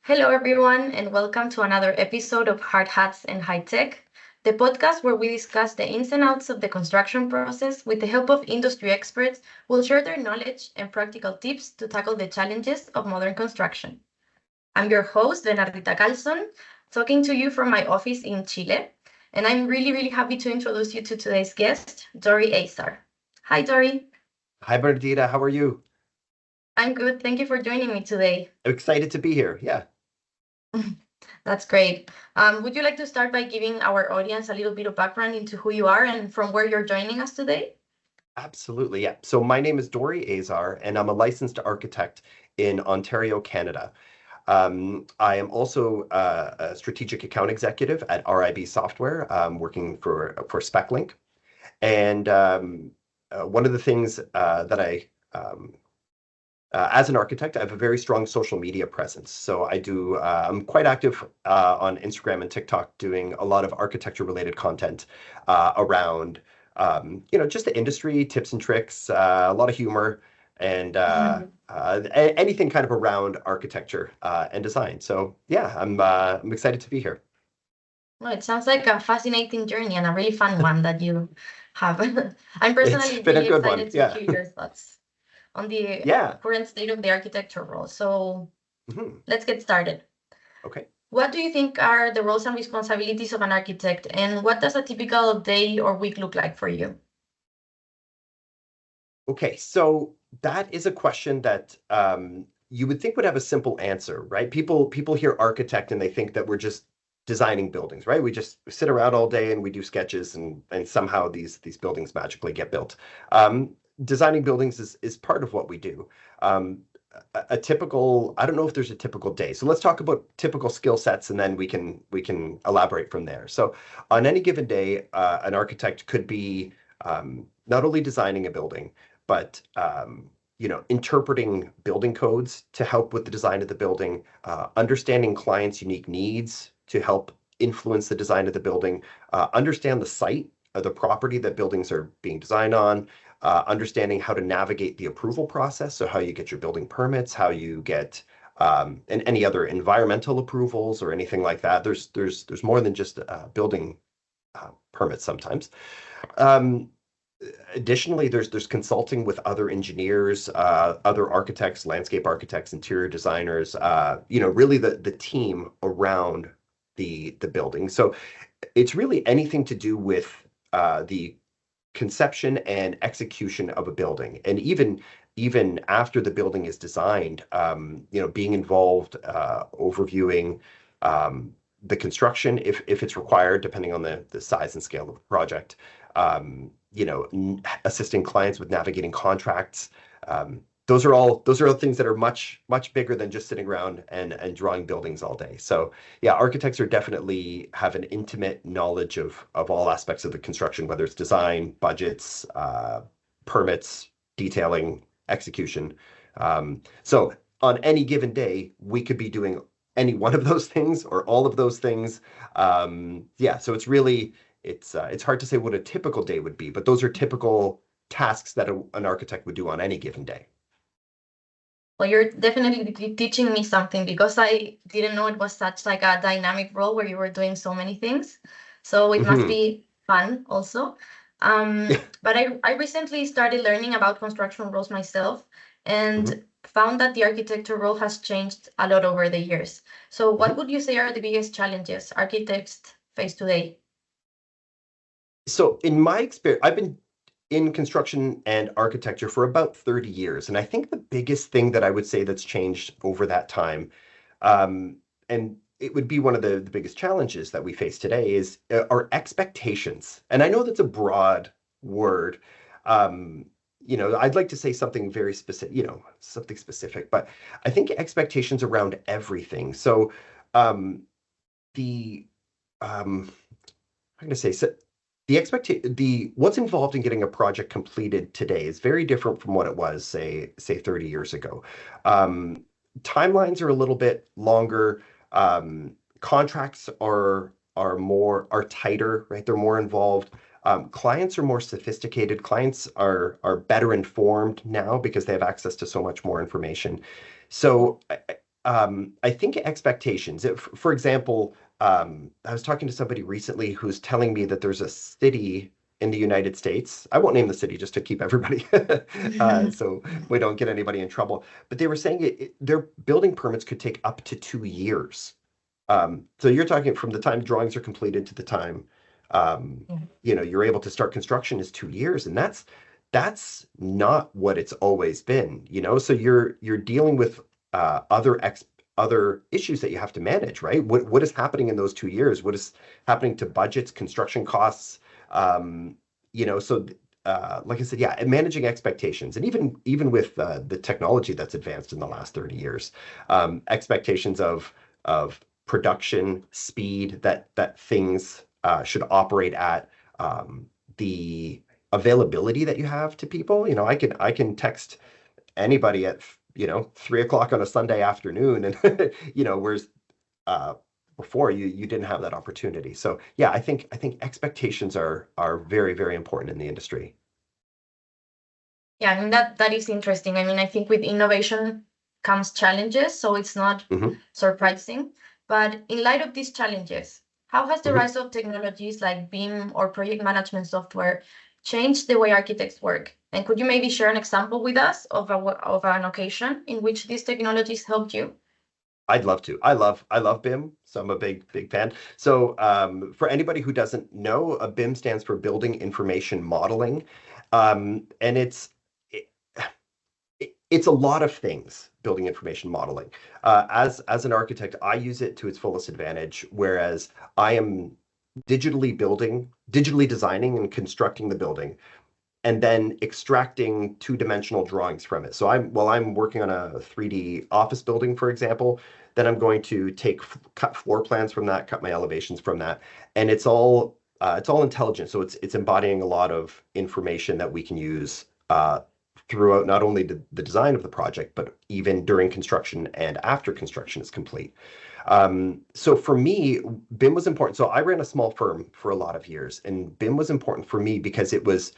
Hello, everyone, and welcome to another episode of Hard Hats and High Tech, the podcast where we discuss the ins and outs of the construction process with the help of industry experts who will share their knowledge and practical tips to tackle the challenges of modern construction. I'm your host, Bernardita Carlson, talking to you from my office in Chile, and I'm really happy to introduce you to today's guest, Dory Azar. Hi, Dory. Hi, Bernardita. How are you? I'm good. Thank you for joining me today. Excited to be here. Yeah, That's great. Would you like to start by giving our audience a little bit of background into who you are and from where you're joining us today? absolutely. Yeah. So my name is Dory Azar, and I'm a licensed architect in Ontario, Canada. I am also a strategic account executive at RIB Software, working for SpecLink. And one of the things that as an architect, I have a very strong social media presence. So I'm quite active on Instagram and TikTok doing a lot of architecture related content around, just the industry, tips and tricks, a lot of humor, and anything kind of around architecture and design. So yeah, I'm excited to be here. Well, it sounds like a fascinating journey and a really fun one that you have. I'm It's personally been a really good one. excited to Yeah. hear your thoughts on the Yeah. current state of the architecture role. So Mhm. let's get started. Okay. What do you think are the roles and responsibilities of an architect, and what does a typical day or week look like for you? Okay, so that is a question that you would think would have a simple answer, right? People hear architect and they think that we're just designing buildings, right? We just sit around all day and we do sketches and somehow these buildings magically get built. Designing buildings is part of what we do. Um, a typical, I don't know if there's a typical day. So let's talk about typical skill sets and then we can elaborate from there. So on any given day, an architect could be not only designing a building but interpreting building codes to help with the design of the building, understanding clients' unique needs to help influence the design of the building, understand the site of the property that buildings are being designed on, understanding how to navigate the approval process, so how you get your building permits, how you get and any other environmental approvals or anything like that. There's more than just building permits sometimes. Um, Additionally, there's consulting with other engineers, other architects, landscape architects, interior designers, really the team around the building. So it's really anything to do with the conception and execution of a building. And even after the building is designed, being involved, overviewing the construction if it's required, depending on the size and scale of the project. Assisting clients with navigating contracts. Those are all things that are much bigger than just sitting around and drawing buildings all day. So yeah, architects are definitely have an intimate knowledge of all aspects of the construction, whether it's design, budgets, permits, detailing, execution. So on any given day, we could be doing any one of those things or all of those things. Yeah, so it's hard to say what a typical day would be, but those are typical tasks that an architect would do on any given day. Well, you're definitely teaching me something because I didn't know it was such like a dynamic role where you were doing so many things. So it must Hmm. be fun also. But I recently started learning about construction roles myself Hmm. and found that the architecture role has changed a lot over the years. So what Hmm. would you say are the biggest challenges architects face today? So in my experience, I've been in construction and architecture for about 30 years, and I think the biggest thing that I would say that's changed over that time, and it would be one of the biggest challenges that we face today, is our expectations. And I know that's a broad word. Um, I'd like to say something very specific, something specific, but I think expectations around everything. So um, the I'm going to say so the what's involved in getting a project completed today is very different from what it was, say 30 years ago. Um, Timelines are a little bit longer. Contracts are tighter, right? They're more involved. Clients are more sophisticated. Clients are better informed now because they have access to so much more information. So I think expectations. For example, I was talking to somebody recently who's telling me that there's a city in the United States. I won't name the city just to keep everybody, so we don't get anybody in trouble. But they were saying their building permits could take up to 2 years. So you're talking from the time drawings are completed to the time, um, you're able to start construction is 2 years, and that's not what it's always been, So you're dealing with other issues that you have to manage, right? What is happening in those 2 years? What is happening to budgets, construction costs? So like I said, yeah, and managing expectations, and even with the technology that's advanced in the last 30 years, expectations of production speed that things should operate at, the availability that you have to people. I can text anybody at 3 o'clock on a Sunday afternoon, and whereas uh, before you didn't have that opportunity. So yeah, I think expectations are very, very important in the industry. Yeah, I mean that is interesting. I mean, I think with innovation comes challenges, so it's not Hmm. surprising. But in light of these challenges, how has the Hmm. rise of technologies like BIM or project management software changed the way architects work? And could you maybe share an example with us of an occasion in which these technologies helped you? I'd love to. I love BIM, so I'm a big fan. So for anybody who doesn't know, a BIM stands for Building Information Modeling, and it, it's a lot of things. Building information modeling. As an architect, I use it to its fullest advantage, whereas I am digitally designing and constructing the building, and then extracting two-dimensional drawings from it. So I'm working on a 3D office building, for example, then I'm going to cut floor plans from that, cut my elevations from that, and it's all intelligent. So it's embodying a lot of information that we can use throughout not only the design of the project, but even during construction and after construction is complete. So for me, BIM was important. So I ran a small firm for a lot of years, and BIM was important for me because it was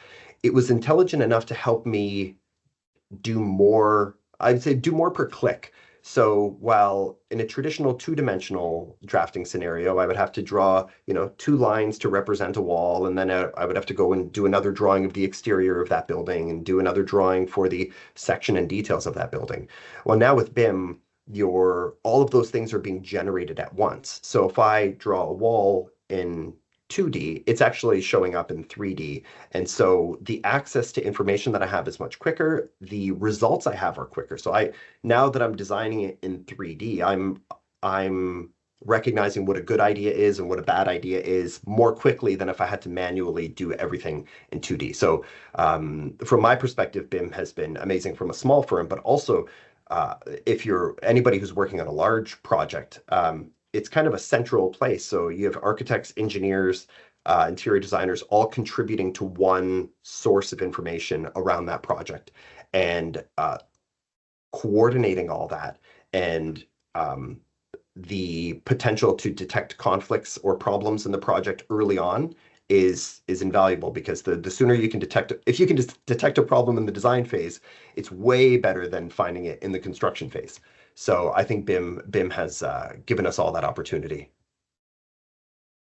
intelligent enough to help me do more, I'd say do more per click. So while in a traditional two-dimensional drafting scenario, I would have to draw, two lines to represent a wall, and then I would have to go and do another drawing of the exterior of that building and do another drawing for the section and details of that building. Well, now with BIM, all of those things are being generated at once. So if I draw a wall in 2D, it's actually showing up in 3D. And so the access to information that I have is much quicker. The results I have are quicker. So now that I'm designing it in 3D, I'm recognizing what a good idea is and what a bad idea is more quickly than if I had to manually do everything in 2D. So from my perspective, BIM has been amazing from a small firm, but also if you're anybody who's working on a large project, it's kind of a central place. So you have architects, engineers, interior designers all contributing to one source of information around that project, and coordinating all that, and the potential to detect conflicts or problems in the project early on is invaluable, because the sooner you can detect, if you can just detect a problem in the design phase, it's way better than finding it in the construction phase. So I think BIM has given us all that opportunity.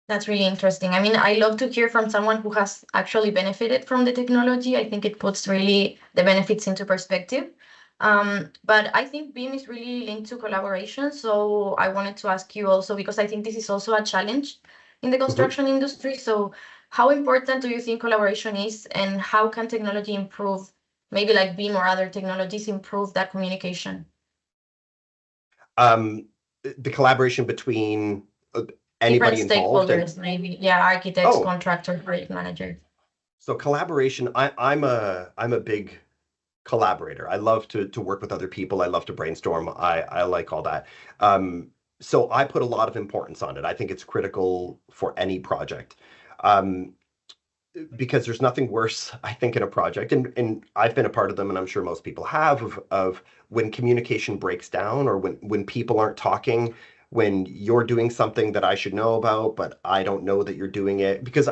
That's really interesting. I mean, I love to hear from someone who has actually benefited from the technology. I think it puts really the benefits into perspective. But I think BIM is really linked to collaboration. So I wanted to ask you also, because I think this is also a challenge in the Mhm. construction industry. So how important do you think collaboration is, and how can technology improve, maybe like BIM or other technologies improve that communication? Um, the collaboration between Different anybody involved and stakeholders, maybe, yeah, architects, oh, contractors, project managers. so collaboration. I'm a big collaborator. I love to work with other people. I love to brainstorm. I like all that. Um, so I put a lot of importance on it. I think it's critical for any project. Um, because there's nothing worse, I think, in a project, and I've been a part of them, and I'm sure most people have, of when communication breaks down, or when people aren't talking, when you're doing something that I should know about, but I don't know that you're doing it. Because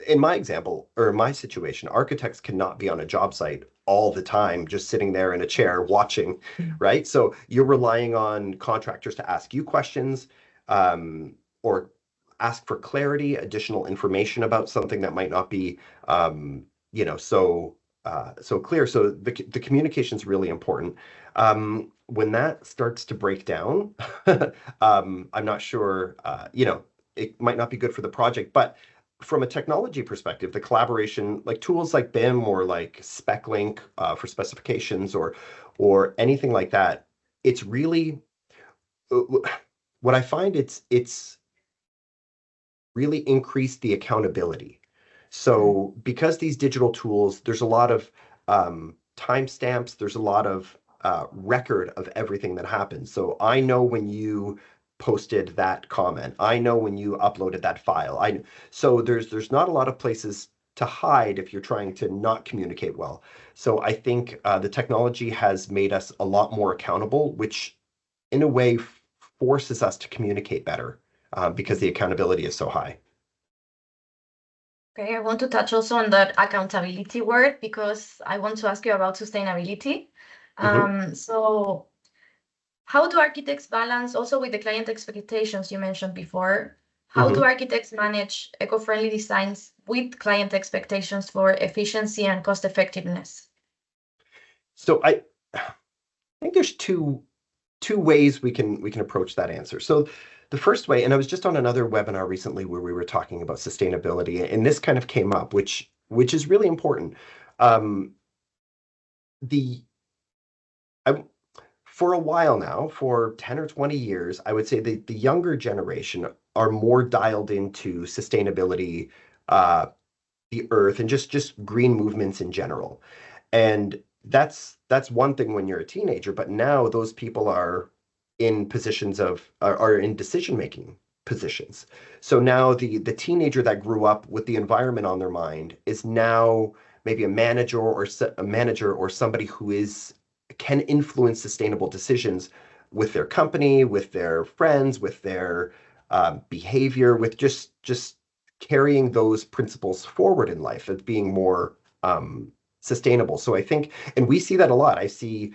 in my example, or in my situation, architects cannot be on a job site all the time, just sitting there in a chair watching, right? So you're relying on contractors to ask you questions, or ask for clarity, additional information about something that might not be, so clear. So the communication is really important. When that starts to break down, I'm not sure, it might not be good for the project, but from a technology perspective, the collaboration, like tools like BIM or like SpecLink for specifications or anything like that, it's really uh, what I find it's really increased the accountability. So because these digital tools, there's a lot of timestamps, there's a lot of record of everything that happens. So I know when you posted that comment. I know when you uploaded that file. So there's not a lot of places to hide if you're trying to not communicate well. So I think the technology has made us a lot more accountable, which in a way forces us to communicate better because the accountability is so high. Okay, I want to touch also on that accountability word because I want to ask you about sustainability. Mhm. So how do architects balance also with the client expectations you mentioned before? How do Mhm. architects manage eco-friendly designs with client expectations for efficiency and cost effectiveness? So I think there's two ways we can approach that answer. So the first way, and I was just on another webinar recently where we were talking about sustainability, and this kind of came up, which is really important. Um, the I, for a while now, for 10 or 20 years, I would say the younger generation are more dialed into sustainability, uh, the earth, and just green movements in general. And that's one thing when you're a teenager, but now those people are in positions are in decision-making positions. So now the teenager that grew up with the environment on their mind is now maybe a manager or somebody who is can influence sustainable decisions with their company, with their friends, with their behavior, with just carrying those principles forward in life as being more sustainable. So I think, and we see that a lot. I see,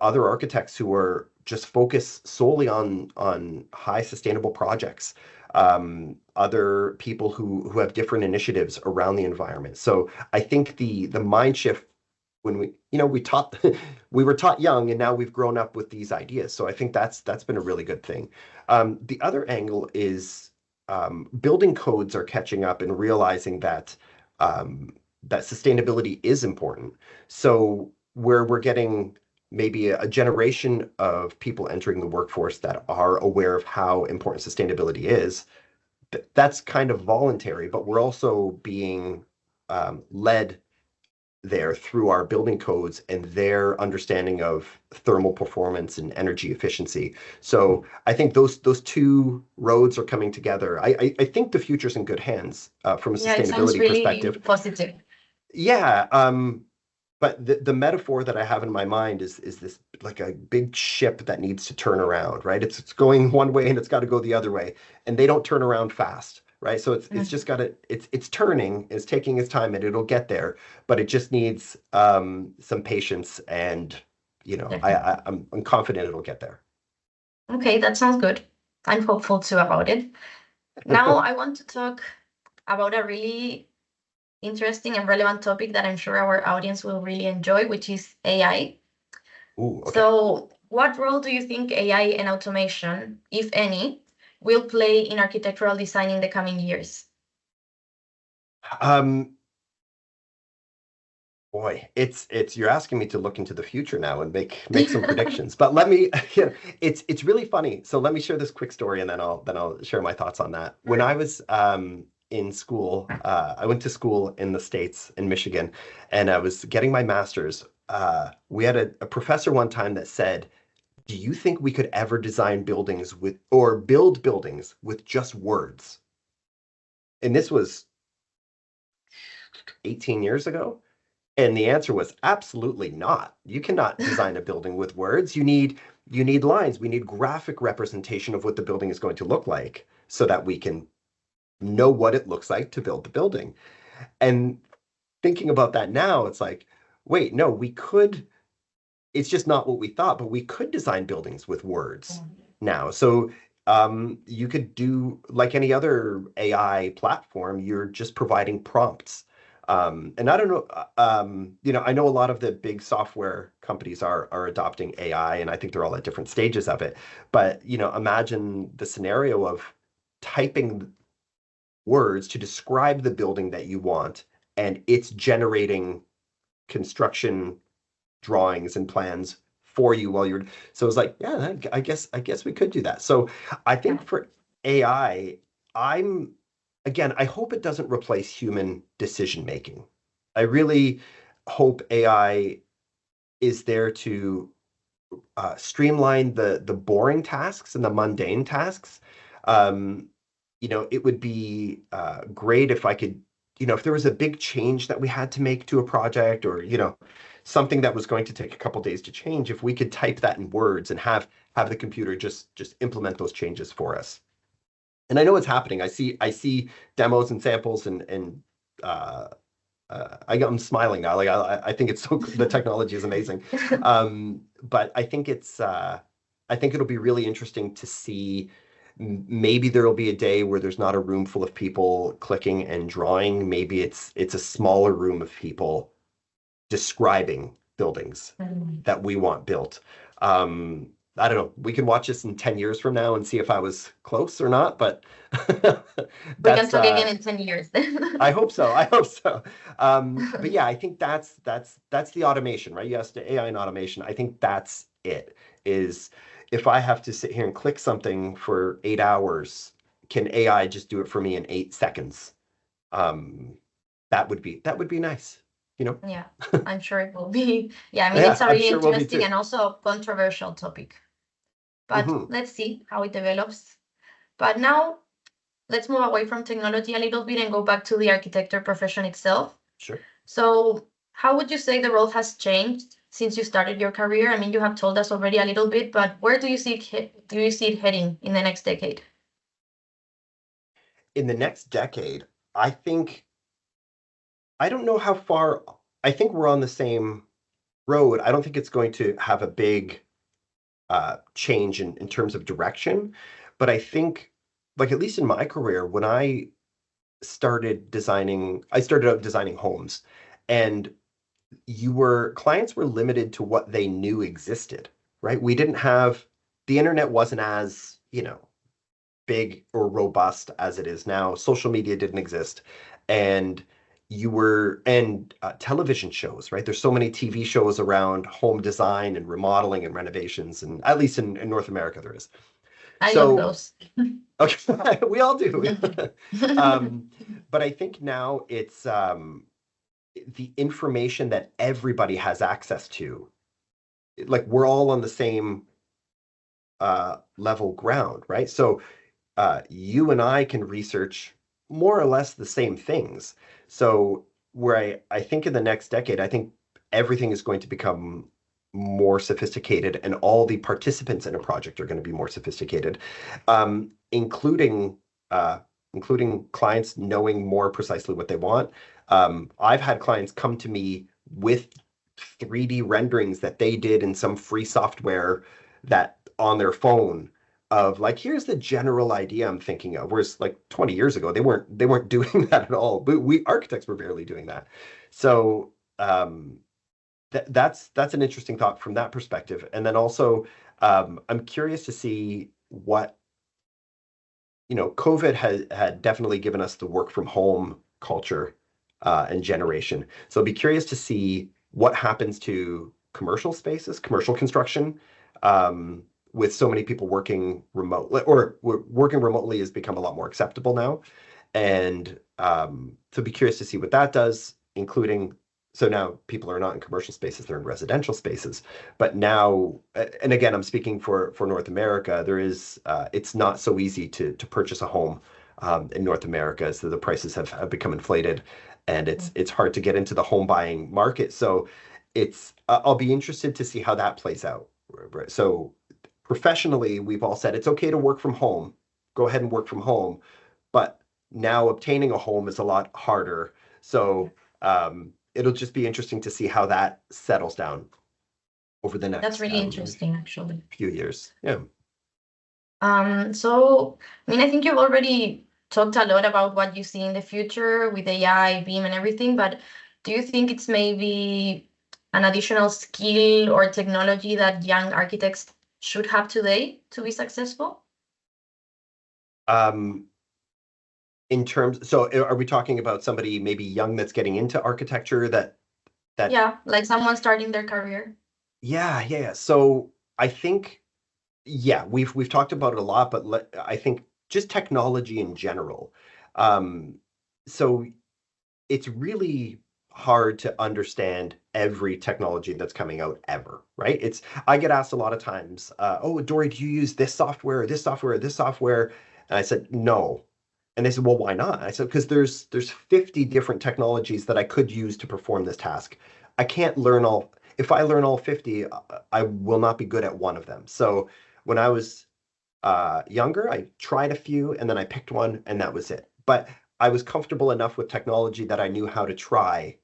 other architects who are just focused solely on high sustainable projects. Other people who have different initiatives around the environment. So I think the mind shift when we were taught young and now we've grown up with these ideas. So I think that's been a really good thing. The other angle is building codes are catching up and realizing that sustainability is important. So where we're getting maybe a generation of people entering the workforce that are aware of how important sustainability is, that's kind of voluntary, but we're also being led there through our building codes and their understanding of thermal performance and energy efficiency. So I think those two roads are coming together. I think the future's in good hands from a Yeah, it sounds sustainability really perspective. positive. Yeah, but the metaphor that I have in my mind is this like a big ship that needs to turn around, right? It's going one way and it's got to go the other way, and they don't turn around fast, right? So it's Mm, just got to it's turning, it's taking its time, and it'll get there, but it just needs some patience, and definitely. I'm confident it'll get there. Okay, that sounds good. I'm hopeful too about it. Now I want to talk about a really interesting and relevant topic that I'm sure our audience will really enjoy, which is AI. Ooh, okay. So, what role do you think AI and automation, if any, will play in architectural design in the coming years? Um, Boy, it's you're asking me to look into the future now and make some predictions. But let me, it's really funny. So let me share this quick story, and then I'll share my thoughts on that. When I was in school, I went to school in the States in Michigan, and I was getting my master's. We had a professor one time that said, "Do you think we could ever design buildings with or build buildings with just words?" And this was 18 years ago. And the answer was absolutely not. You cannot design a building with words. You need lines. We need graphic representation of what the building is going to look like so that we can know what it looks like to build the building. And thinking about that now, it's like, wait, no, we could, it's just not what we thought, but we could design buildings with words now. So you could do like any other AI platform, you're just providing prompts. And I don't know, I know a lot of the big software companies are adopting AI, and I think they're all at different stages of it. But imagine the scenario of typing words to describe the building that you want, and it's generating construction drawings and plans for you while you're so it's like, yeah, I guess we could do that. So I think Yeah. for AI, I'm again, I hope it doesn't replace human decision making. I really hope AI is there to streamline the boring tasks and the mundane tasks. Um, it would be great if I could, if there was a big change that we had to make to a project, or something that was going to take a couple days to change, if we could type that in words and have the computer just implement those changes for us. And I know it's happening. I see demos and samples, and uh, I'm smiling now. Like I think it's so the technology is amazing. But I think it'll be really interesting to see. Maybe there will be a day where there's not a room full of people clicking and drawing. Maybe it's a smaller room of people describing buildings Mm. that we want built. I don't know. We can watch this in 10 years from now and see if I was close or not, but We can that's talk again in 10 years. I hope so. I hope so. But yeah, I think that's the automation, right? Yes, the AI and automation. I think that's it. Is if I have to sit here and click something for 8 hours, can AI just do it for me in 8 seconds? Um, that would be nice, you know? Yeah, I'm sure it will be. Yeah, I mean, it's Yeah, a I'm really sure will be interesting too. and also controversial topic. But Hmm. let's see how it develops. But now let's move away from technology a little bit and go back to the architecture profession itself. Sure. So, how would you say the role has changed since you started your career? I mean, you have told us already a little bit, but where do you see do you see it heading in the next decade? In the next decade, I think I don't know how far. I think we're on the same road. I don't think it's going to have a big change in terms of direction. But I think, like, at least in my career, when I started out designing homes, and clients were limited to what they knew existed, right? The internet wasn't as, big or robust as it is now. Social media didn't exist. And television shows, right? There's so many TV shows around home design and remodeling and renovations, and at least in North America there is. I love So, those. okay, we all do. But I think now it's the information that everybody has access to. Like we're all on the same level ground, right? So you and I can research more or less the same things. So where I think in the next decade, I think everything is going to become more sophisticated, and all the participants in a project are going to be more sophisticated, including including clients knowing more precisely what they want. I've had clients come to me with 3D renderings that they did in some free software that on their phone, of like, here's the general idea I'm thinking of. Whereas like 20 years ago, they weren't doing that at all. But we architects were barely doing that. So that's an interesting thought from that perspective. And then also, I'm curious to see what, COVID had definitely given us the work from home culture and generation. So I'd be curious to see what happens to commercial spaces, commercial construction, with so many people working remotely, or working remotely has become a lot more acceptable now. And so be curious to see what that does, including, so now people are not in commercial spaces, they're in residential spaces. But now, and again, I'm speaking for North America, it's not so easy to purchase a home in North America. So the prices have become inflated, and it's hard to get into the home buying market. So I'll be interested to see how that plays out. Right? So professionally, we've all said it's okay to work from home. Go ahead and work from home. But now obtaining a home is a lot harder. So it'll just be interesting to see how that settles down over the That's next really interesting, actually. few years. Yeah. So, I mean, I think you've already talked a lot about what you see in the future with AI, BIM, and everything, but do you think it's maybe an additional skill or technology that young architects should have today to be successful? Um, in terms, so are we talking about somebody maybe young that's getting into architecture that Yeah, like someone starting their career. yeah. So I think yeah, we've talked about it a lot, but I think just technology in general. Um, so it's really hard to understand every technology that's coming out ever, right? I get asked a lot of times, "Oh, Dory, do you use this software or this software or this software?" And I said, "No." And they said, "Well, why not?" I said, "Because there's 50 different technologies that I could use to perform this task. I can't learn all. If I learn all 50, I will not be good at one of them." So when I was younger, I tried a few and then I picked one and that was it. But I was comfortable enough with technology that I knew how to try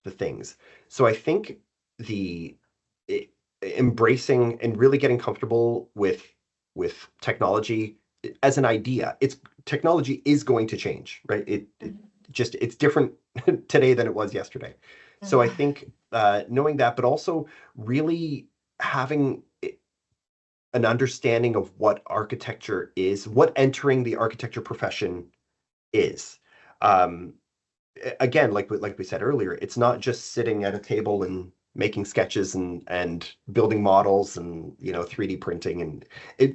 the things. So I think the e- embracing and really getting comfortable with technology as an idea. It's technology is going to change, right? It Mhm. just it's different today than it was yesterday. So I Mhm. think knowing that, but also really having an understanding of what architecture is, what entering the architecture profession is. Um, Again, like we said earlier, it's not just sitting at a table and making sketches and building models and 3D printing and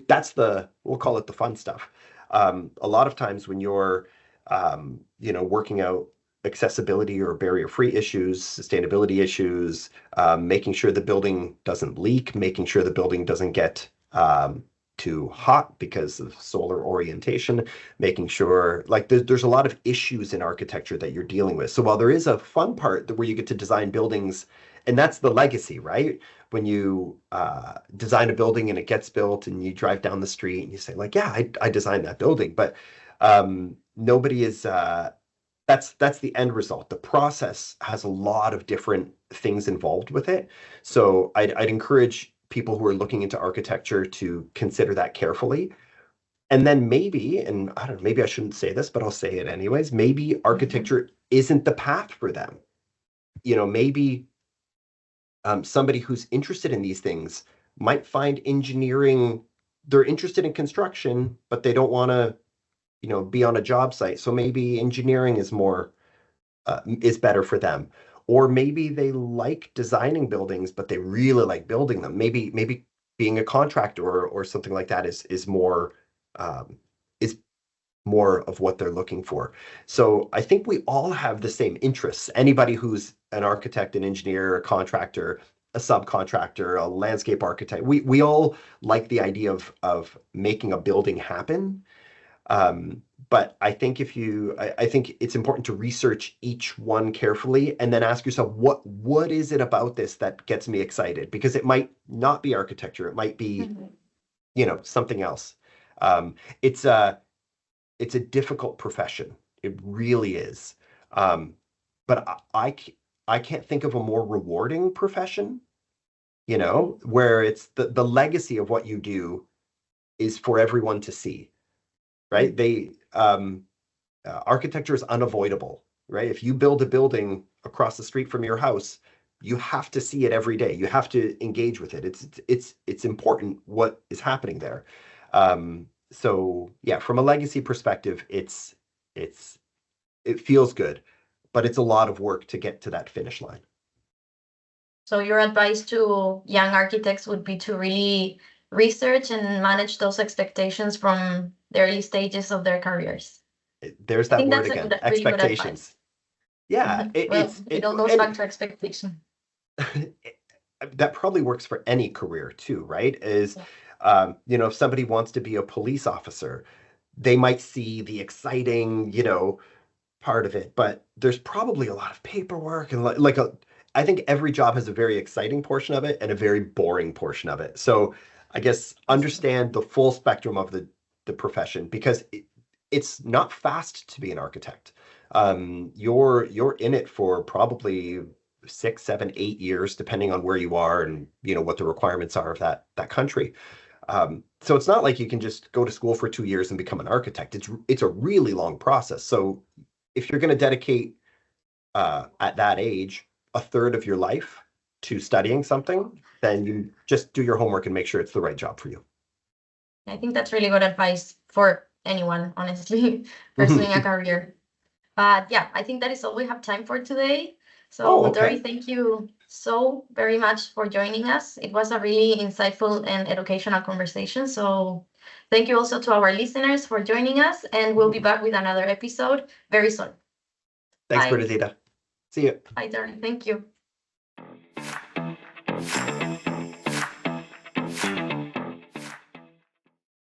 that's we'll call it the fun stuff. A lot of times when you're working out accessibility or barrier-free issues, sustainability issues, making sure the building doesn't leak, making sure the building doesn't get too hot because of solar orientation, making sure like there's a lot of issues in architecture that you're dealing with. So while there is a fun part where you get to design buildings, and that's the legacy, right? When you design a building and it gets built and you drive down the street and you say like, yeah, I designed that building, but nobody is that's the end result. The process has a lot of different things involved with it. So I'd encourage people who are looking into architecture to consider that carefully. And then maybe, and I don't know, maybe I shouldn't say this, but I'll say it anyways, maybe Mhm. architecture isn't the path for them. Maybe somebody who's interested in these things might find engineering, they're interested in construction, but they don't want to, be on a job site. So maybe engineering is better for them. Or maybe they like designing buildings, but they really like building them. Maybe being a contractor or something like that um, is more of what they're looking for. So I think we all have the same interests. Anybody who's an architect, an engineer, a contractor, a subcontractor, a landscape architect, we all like the idea of making a building happen. Um, but I think I think it's important to research each one carefully and then ask yourself, what is it about this that gets me excited? Because it might not be architecture, it might be, Mhm. something else. Um, it's a it's a difficult profession. It really is. Um, but I can't think of a more rewarding profession, Mhm. where it's the legacy of what you do is for everyone to see, right? Architecture is unavoidable, right? If you build a building across the street from your house, you have to see it every day. You have to engage with it. It's important what is happening there. So yeah, from a legacy perspective, it's it feels good, but it's a lot of work to get to that finish line. So your advice to young architects would be to really research and manage those expectations from the early stages of their careers. There's I that think word that's again, really good advice. expectations. Yeah, Well, it all goes back and to expectation. that probably works for any career too, right? Is Yeah. if somebody wants to be a police officer, they might see the exciting, part of it, but there's probably a lot of paperwork and I think every job has a very exciting portion of it and a very boring portion of it. So I guess understand the full spectrum of the profession because it's not fast to be an architect. You're in it for probably 6, 7, 8 years, depending on where you are and what the requirements are of that country. So it's not like you can just go to school for 2 years and become an architect. It's a really long process. So if you're going to dedicate at that age a third of your life to studying something, then you just do your homework and make sure it's the right job for you. I think that's really good advice for anyone, honestly, pursuing a career. But yeah, I think that is all we have time for today. Oh, So, Dory, okay. thank you so very much for joining us. It was a really insightful and educational conversation. So, thank you also to our listeners for joining us, and we'll be back with another episode very soon. Thanks, Bye. Bernadita. See you. Bye, Dory. Thank you.